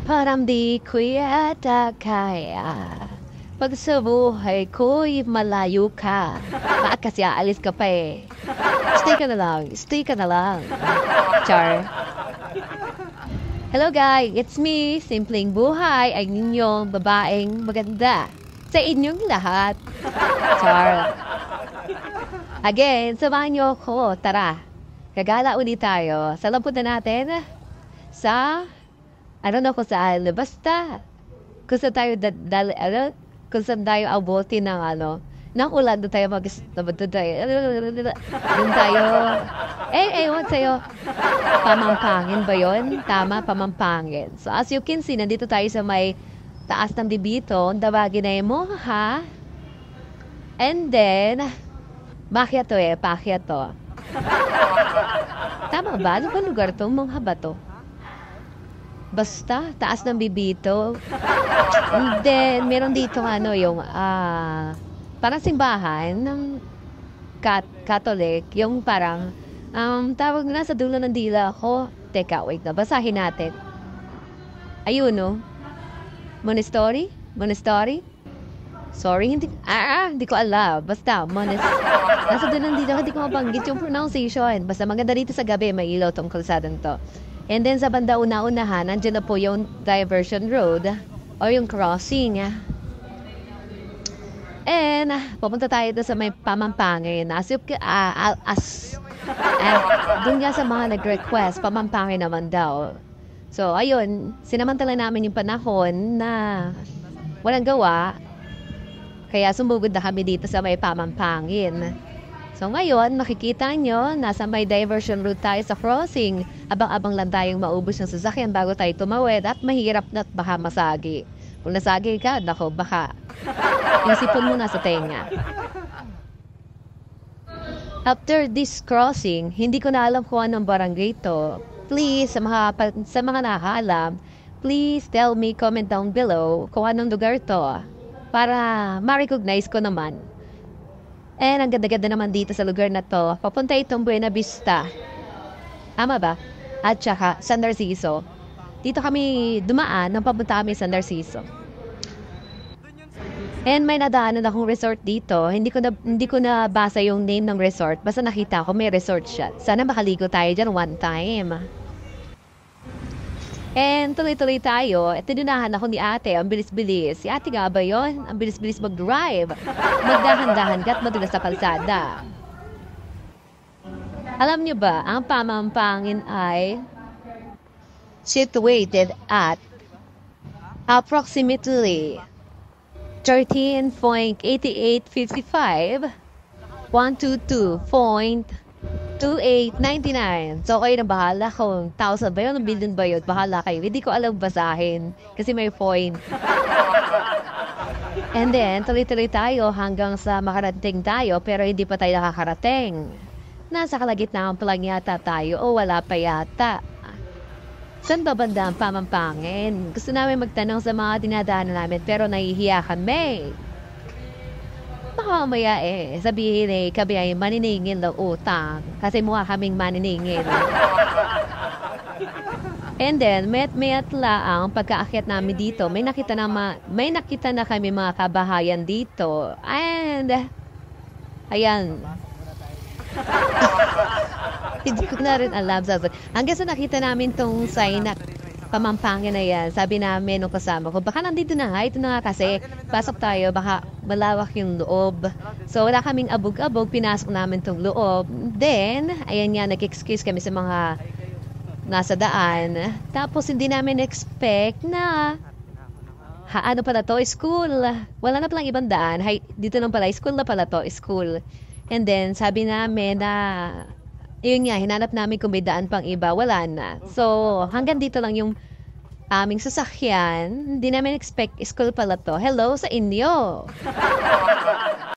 Parang di ko yata kaya. Pag sa buhay ko'y malayo ka. Bakit kasi aalis ka pa eh. Stay ka na lang. Stay ka na lang. Char. Hello guys, it's me, Simpleng Buhay, ang inyong babaeng maganda sa inyong lahat. Char. Again, samahan niyo ako. Tara, kagala ulit tayo. Salampun na natin sa, I don't know kung saan, basta, kung saan tayo, kung saan tayo abutin ng ng ulan, doon tayo doon tayo, ewan sa'yo, pamampangin ba yun? Tama, pamampangin. So, as you can see, nandito tayo sa may taas ng dibito, dawagin mo, ha? And then, bakit to pakit to. Tama ba? Ano ba lugar to? Mga ba to? Basta, taas ng bibito. And then, meron dito yung, parang simbahan ng Catholic, yung parang, tawag na sa dulo ng dila ko. Teka, wait na, basahin natin. Ayun, no? Monastery? Monastery? Sorry, hindi ko alam. Basta, nasa dulo ng dila, hindi ko mabanggit yung pronunciation. Basta maganda dito sa gabi, may ilaw tong kalsadang to. And then, sa banda una-unahan, nandiyan na po yung diversion road o yung crossing. And, pupunta tayo doon sa may pamampangin. Doon nga sa mga nag-request, pamampangin naman daw. So, ayun, sinamantala namin yung panahon na walang gawa. Kaya sumugod na kami dito sa may pamampangin. So, ngayon, makikita nyo, nasa may diversion route tayo sa crossing. Abang-abang lang tayong maubos ng sasakyan bago tayo tumawid at mahirap na at baka masagi. Kung nasagi ka, nako, baka yung sipon mo nasa tenga. After this crossing, hindi ko na alam kung anong barangay to. Please, sa mga nakaalam, please tell me, comment down below kung anong lugar to para ma-recognize ko naman. And ang ganda-ganda naman dito sa lugar na to. Papunta itong Buena Vista. Tama ba? At saka San Narciso. Dito kami dumaan nang papunta kami sa San Narciso. And may nadaanan akong resort dito. Hindi ko na basa yung name ng resort. Basta nakita ko may resort siya. Sana makaligo tayo dyan one time. And tuloy-tuloy tayo. At tinunahan ako ni ate. Ang bilis-bilis. Si ate nga ba yun? Ang bilis-bilis mag-drive. Magdahan-dahan ka't madulas sa kalsada. Alam niyo ba, ang pamampangin ay situated at approximately 13.8855 122.2899. So, kayo na bahala kung 1,000 ba yun o billion ba yun. Bahala kayo. Hindi ko alam basahin kasi may point. And then, tuloy-tuloy tayo hanggang sa makarating tayo pero hindi pa tayo nakakarating. Nasa kalagitnaan pa lang yata tayo o wala pa yata. Saan ba banda ang pamampangin? Gusto namin magtanong sa mga dinadaanan namin pero nahihiya kami. Baka mamaya sabihin kami ay maniningil ng utang. Kasi mukha kaming maniningil. And then, met-met laang pagkaakyat namin dito, may nakita na kami mga kabahayan dito. And, ayan. Hindi ko na rin alam. Hanggang sa nakita namin tong sign na pamampangin na yan, sabi namin nung kasama ko, baka nandito na nga, ito na nga kasi, pasok tayo, baka malawak yung loob. So, wala kaming abog-abog, pinasok namin tong loob. Then, ayan nga, nag-excuse kami sa mga nasa daan. Tapos, hindi namin expect na, ano pala to, school. Wala na palang ibang daan. Dito lang pala, school na pala to, school. And then, sabi namin na, yun nga, hinanap namin kung may daan pang iba, wala na. So, hanggang dito lang yung aming sasakyan. Hindi namin expect school pala to. Hello sa inyo!